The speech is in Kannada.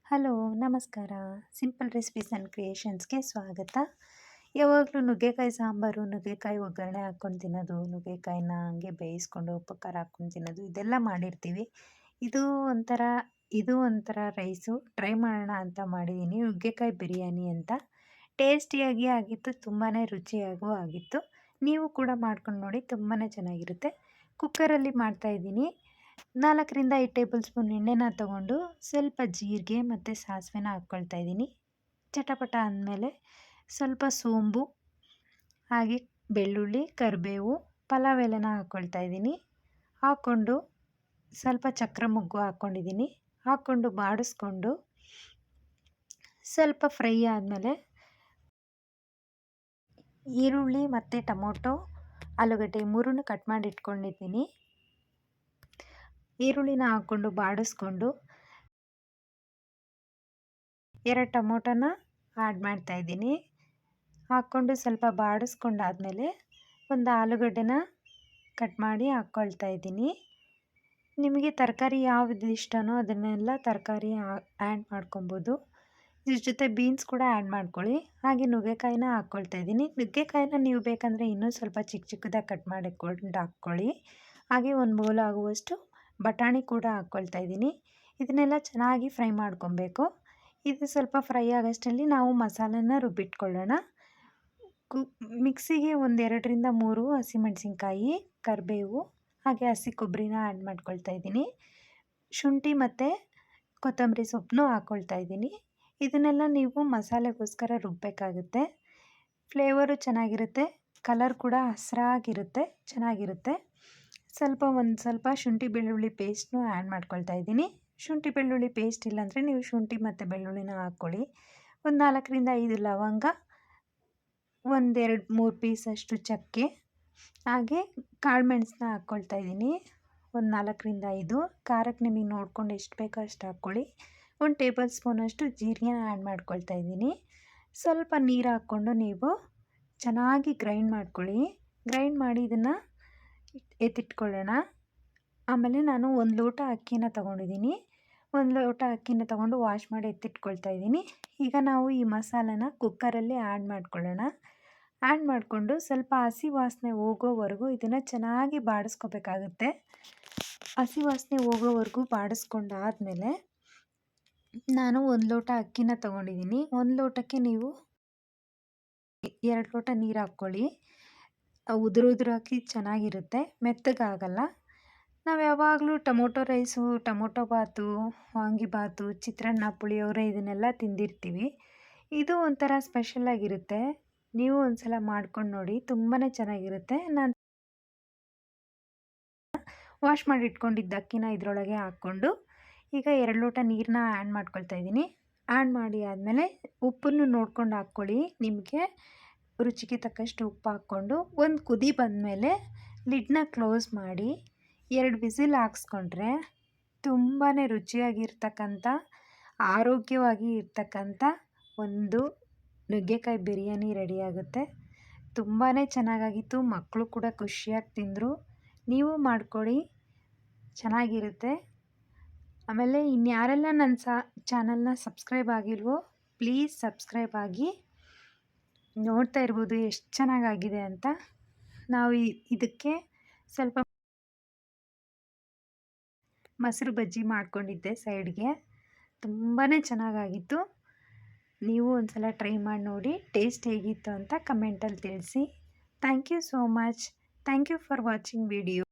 ಹಲೋ, ನಮಸ್ಕಾರ. ಸಿಂಪಲ್ ರೆಸಿಪೀಸ್ ಆ್ಯಂಡ್ ಕ್ರಿಯೇಷನ್ಸ್‌ಗೆ ಸ್ವಾಗತ. ಯಾವಾಗಲೂ ನುಗ್ಗೆಕಾಯಿ ಸಾಂಬಾರು, ನುಗ್ಗೆಕಾಯಿ ಒಗ್ಗರಣೆ ಹಾಕ್ಕೊಂಡು ತಿನ್ನೋದು, ನುಗ್ಗೆಕಾಯಿನ ಹಂಗೆ ಬೇಯಿಸ್ಕೊಂಡು ಉಪ್ಪು ಖಾರ ಹಾಕ್ಕೊಂಡು ತಿನ್ನೋದು ಇದೆಲ್ಲ ಮಾಡಿರ್ತೀವಿ. ಇದು ಒಂಥರ ಇದು ಒಂಥರ ರೈಸು ಟ್ರೈ ಮಾಡೋಣ ಅಂತ ಮಾಡಿದ್ದೀನಿ. ನುಗ್ಗೆಕಾಯಿ ಬಿರಿಯಾನಿ ಅಂತ. ಟೇಸ್ಟಿಯಾಗಿ ಆಗಿತ್ತು, ತುಂಬಾ ರುಚಿಯಾಗೂ ಆಗಿತ್ತು. ನೀವು ಕೂಡ ಮಾಡ್ಕೊಂಡು ನೋಡಿ, ತುಂಬಾ ಚೆನ್ನಾಗಿರುತ್ತೆ. ಕುಕ್ಕರಲ್ಲಿ ಮಾಡ್ತಾಯಿದ್ದೀನಿ. 4ರಿಂದ 5 ಟೇಬಲ್ ಸ್ಪೂನ್ ಎಣ್ಣೆನ ತೊಗೊಂಡು ಸ್ವಲ್ಪ ಜೀರಿಗೆ ಮತ್ತು ಸಾಸಿವೆನ ಹಾಕ್ಕೊಳ್ತಾ ಇದ್ದೀನಿ. ಚಟಪಟ ಅಂದಮೇಲೆ ಸ್ವಲ್ಪ ಸೋಂಬು, ಹಾಗೆ ಬೆಳ್ಳುಳ್ಳಿ, ಕರಿಬೇವು, ಪಲಾವ್ ಎಲೆನ ಹಾಕ್ಕೊಳ್ತಾ ಇದ್ದೀನಿ. ಹಾಕ್ಕೊಂಡು ಸ್ವಲ್ಪ ಚಕ್ರ ಮೊಗ್ಗು ಹಾಕ್ಕೊಂಡಿದ್ದೀನಿ. ಹಾಕ್ಕೊಂಡು ಬಾಡಿಸ್ಕೊಂಡು ಸ್ವಲ್ಪ ಫ್ರೈ ಆದಮೇಲೆ ಈರುಳ್ಳಿ ಮತ್ತು ಟೊಮೊಟೊ, ಆಲೂಗಡ್ಡೆ 3 ಕಟ್ ಮಾಡಿ ಇಟ್ಕೊಂಡಿದ್ದೀನಿ. ಈರುಳ್ಳಿನ ಹಾಕ್ಕೊಂಡು ಬಾಡಿಸ್ಕೊಂಡು 2 ಟೊಮೊಟೊನ ಆ್ಯಡ್ ಮಾಡ್ತಾಯಿದ್ದೀನಿ. ಹಾಕ್ಕೊಂಡು ಸ್ವಲ್ಪ ಬಾಡಿಸ್ಕೊಂಡಾದಮೇಲೆ ಒಂದು ಆಲೂಗಡ್ಡೆನ ಕಟ್ ಮಾಡಿ ಹಾಕ್ಕೊಳ್ತಾ ಇದ್ದೀನಿ. ನಿಮಗೆ ತರಕಾರಿ ಯಾವುದು ಇಷ್ಟನೋ ಅದನ್ನೆಲ್ಲ ತರಕಾರಿ ಆ್ಯಡ್ ಮಾಡ್ಕೊಬೋದು. ಇದ್ರ ಜೊತೆ ಬೀನ್ಸ್ ಕೂಡ ಆ್ಯಡ್ ಮಾಡ್ಕೊಳ್ಳಿ. ಹಾಗೆ ನುಗ್ಗೆಕಾಯಿನ ಹಾಕ್ಕೊಳ್ತಾ ಇದ್ದೀನಿ. ನುಗ್ಗೆಕಾಯಿನ ನೀವು ಬೇಕಂದರೆ ಇನ್ನೂ ಸ್ವಲ್ಪ ಚಿಕ್ಕ ಚಿಕ್ಕದಾಗಿ ಕಟ್ ಮಾಡಿಕೊಂಡು ಹಾಕ್ಕೊಳ್ಳಿ. ಹಾಗೆ ಒಂದು ಬೌಲ್ ಆಗುವಷ್ಟು ಬಟಾಣಿ ಕೂಡ ಹಾಕ್ಕೊಳ್ತಾ ಇದ್ದೀನಿ. ಇದನ್ನೆಲ್ಲ ಚೆನ್ನಾಗಿ ಫ್ರೈ ಮಾಡ್ಕೊಬೇಕು. ಇದು ಸ್ವಲ್ಪ ಫ್ರೈ ಆಗೋಷ್ಟರಲ್ಲಿ ನಾವು ಮಸಾಲೆನ ರುಬ್ಬಿಟ್ಕೊಳ್ಳೋಣ. ಮಿಕ್ಸಿಗೆ ಒಂದು 2ರಿಂದ 3 ಹಸಿಮೆಣಸಿನ್ಕಾಯಿ, ಕರಿಬೇವು, ಹಾಗೆ ಹಸಿ ಕೊಬ್ಬರಿನ ಆ್ಯಡ್ ಮಾಡ್ಕೊಳ್ತಾ ಇದ್ದೀನಿ. ಶುಂಠಿ ಮತ್ತು ಕೊತ್ತಂಬರಿ ಸೊಪ್ಪನ್ನು ಹಾಕ್ಕೊಳ್ತಾ ಇದ್ದೀನಿ. ಇದನ್ನೆಲ್ಲ ನೀವು ಮಸಾಲೆಗೋಸ್ಕರ ರುಬ್ಬಬೇಕಾಗುತ್ತೆ. ಫ್ಲೇವರು ಚೆನ್ನಾಗಿರುತ್ತೆ, ಕಲರ್ ಕೂಡ ಹಸಿರಾಗಿರುತ್ತೆ, ಚೆನ್ನಾಗಿರುತ್ತೆ. ಒಂದು ಸ್ವಲ್ಪ ಶುಂಠಿ ಬೆಳ್ಳುಳ್ಳಿ ಪೇಸ್ಟ್ನು ಆ್ಯಡ್ ಮಾಡ್ಕೊಳ್ತಾ ಇದ್ದೀನಿ. ಶುಂಠಿ ಬೆಳ್ಳುಳ್ಳಿ ಪೇಸ್ಟ್ ಇಲ್ಲಾಂದರೆ ನೀವು ಶುಂಠಿ ಮತ್ತು ಬೆಳ್ಳುಳ್ಳಿನ ಹಾಕ್ಕೊಳ್ಳಿ. ಒಂದು 4ರಿಂದ 5 ಲವಂಗ, 1-2-3 ಪೀಸಷ್ಟು ಚಕ್ಕೆ, ಹಾಗೆ ಕಾಳು ಮೆಣಸನ್ನ ಹಾಕ್ಕೊಳ್ತಾ ಇದ್ದೀನಿ. ಒಂದು 4ರಿಂದ 5. ಖಾರಕ್ಕೆ ನಿಮಗೆ ನೋಡ್ಕೊಂಡು ಎಷ್ಟು ಬೇಕೋ ಅಷ್ಟು ಹಾಕ್ಕೊಳ್ಳಿ. 1 ಟೇಬಲ್ ಸ್ಪೂನಷ್ಟು ಜೀರಿಗೆನ ಆ್ಯಡ್ ಮಾಡ್ಕೊಳ್ತಾ ಇದ್ದೀನಿ. ಸ್ವಲ್ಪ ನೀರು ಹಾಕ್ಕೊಂಡು ನೀವು ಚೆನ್ನಾಗಿ ಗ್ರೈಂಡ್ ಮಾಡ್ಕೊಳ್ಳಿ. ಗ್ರೈಂಡ್ ಮಾಡಿ ಇದನ್ನು ಎತ್ತಿಟ್ಕೊಳ್ಳೋಣ. ಆಮೇಲೆ ನಾನು 1 ಲೋಟ ಅಕ್ಕಿನ ತೊಗೊಂಡಿದ್ದೀನಿ. 1 ಲೋಟ ಅಕ್ಕಿನ ತೊಗೊಂಡು ವಾಶ್ ಮಾಡಿ ಎತ್ತಿಟ್ಕೊಳ್ತಾ ಇದ್ದೀನಿ. ಈಗ ನಾವು ಈ ಮಸಾಲೆನ ಕುಕ್ಕರಲ್ಲಿ ಆ್ಯಡ್ ಮಾಡ್ಕೊಳ್ಳೋಣ. ಆ್ಯಡ್ ಮಾಡಿಕೊಂಡು ಸ್ವಲ್ಪ ಹಸಿ ವಾಸನೆ ಹೋಗೋವರೆಗೂ ಇದನ್ನು ಚೆನ್ನಾಗಿ ಬಾಡಿಸ್ಕೋಬೇಕಾಗುತ್ತೆ. ಹಸಿ ವಾಸನೆ ಹೋಗೋವರೆಗೂ ಬಾಡಿಸ್ಕೊಂಡಾದಮೇಲೆ ನಾನು 1 ಲೋಟ ಅಕ್ಕಿನ ತೊಗೊಂಡಿದ್ದೀನಿ. 1 ಲೋಟಕ್ಕೆ ನೀವು 2 ಲೋಟ ನೀರು ಹಾಕ್ಕೊಳ್ಳಿ. ಉದುರಾಗಿ ಚೆನ್ನಾಗಿರುತ್ತೆ, ಮೆತ್ತಗಾಗಲ್ಲ. ನಾವು ಯಾವಾಗಲೂ ಟೊಮೊಟೊ ರೈಸು, ಟೊಮೊಟೊ ಬಾತು, ವಾಂಗಿಬಾತು, ಚಿತ್ರಾನ್ನ, ಪುಳಿಯೋಗರೆ ಇದನ್ನೆಲ್ಲ ತಿಂದಿರ್ತೀವಿ. ಇದು ಒಂಥರ ಸ್ಪೆಷಲಾಗಿರುತ್ತೆ. ನೀವು ಒಂದು ಸಲ ಮಾಡ್ಕೊಂಡು ನೋಡಿ, ತುಂಬಾ ಚೆನ್ನಾಗಿರುತ್ತೆ. ನಾನು ವಾಶ್ ಮಾಡಿ ಇಟ್ಕೊಂಡಿದ್ದ ಅಕ್ಕಿನ ಇದರೊಳಗೆ ಹಾಕ್ಕೊಂಡು ಈಗ 2 ಲೋಟ ನೀರನ್ನ ಆ್ಯಡ್ ಮಾಡ್ಕೊಳ್ತಾ ಇದ್ದೀನಿ. ಆ್ಯಡ್ ಮಾಡಿ ಆದಮೇಲೆ ಉಪ್ಪನ್ನು ನೋಡ್ಕೊಂಡು ಹಾಕ್ಕೊಳ್ಳಿ. ನಿಮಗೆ ರುಚಿಗೆ ತಕ್ಕಷ್ಟು ಉಪ್ಪು ಹಾಕ್ಕೊಂಡು ಒಂದು ಕುದಿ ಬಂದಮೇಲೆ ಲಿಡ್ನ ಕ್ಲೋಸ್ ಮಾಡಿ 2 ವಿಸಿಲ್ ಹಾಕ್ಸ್ಕೊಂಡ್ರೆ ತುಂಬಾ ರುಚಿಯಾಗಿರ್ತಕ್ಕಂಥ, ಆರೋಗ್ಯವಾಗಿ ಇರ್ತಕ್ಕಂಥ ಒಂದು ನುಗ್ಗೆಕಾಯಿ ಬಿರಿಯಾನಿ ರೆಡಿಯಾಗುತ್ತೆ. ತುಂಬಾ ಚೆನ್ನಾಗಾಗಿತ್ತು. ಮಕ್ಕಳು ಕೂಡ ಖುಷಿಯಾಗಿ ತಿಂದರು. ನೀವು ಮಾಡಿಕೊಡಿ, ಚೆನ್ನಾಗಿರುತ್ತೆ. ಆಮೇಲೆ ಇನ್ಯಾರೆಲ್ಲ ನನ್ನ ಚಾನಲ್ನ ಸಬ್ಸ್ಕ್ರೈಬ್ ಆಗಿಲ್ವೋ ಪ್ಲೀಸ್ ಸಬ್ಸ್ಕ್ರೈಬ್ ಆಗಿ. ನೋಡ್ತಾ ಇರ್ಬೋದು ಎಷ್ಟು ಚೆನ್ನಾಗಾಗಿದೆ ಅಂತ. ನಾವು ಇದಕ್ಕೆ ಸ್ವಲ್ಪ ಮೊಸರು ಬಜ್ಜಿ ಮಾಡ್ಕೊಂಡಿದ್ದೆ ಸೈಡ್ಗೆ. ತುಂಬಾ ಚೆನ್ನಾಗಾಗಿತ್ತು. ನೀವು ಒಂದು ಸಲ ಟ್ರೈ ಮಾಡಿ ನೋಡಿ, ಟೇಸ್ಟ್ ಹೇಗಿತ್ತು ಅಂತ ಕಮೆಂಟಲ್ಲಿ ತಿಳಿಸಿ. Thank you so much. Thank you for watching video.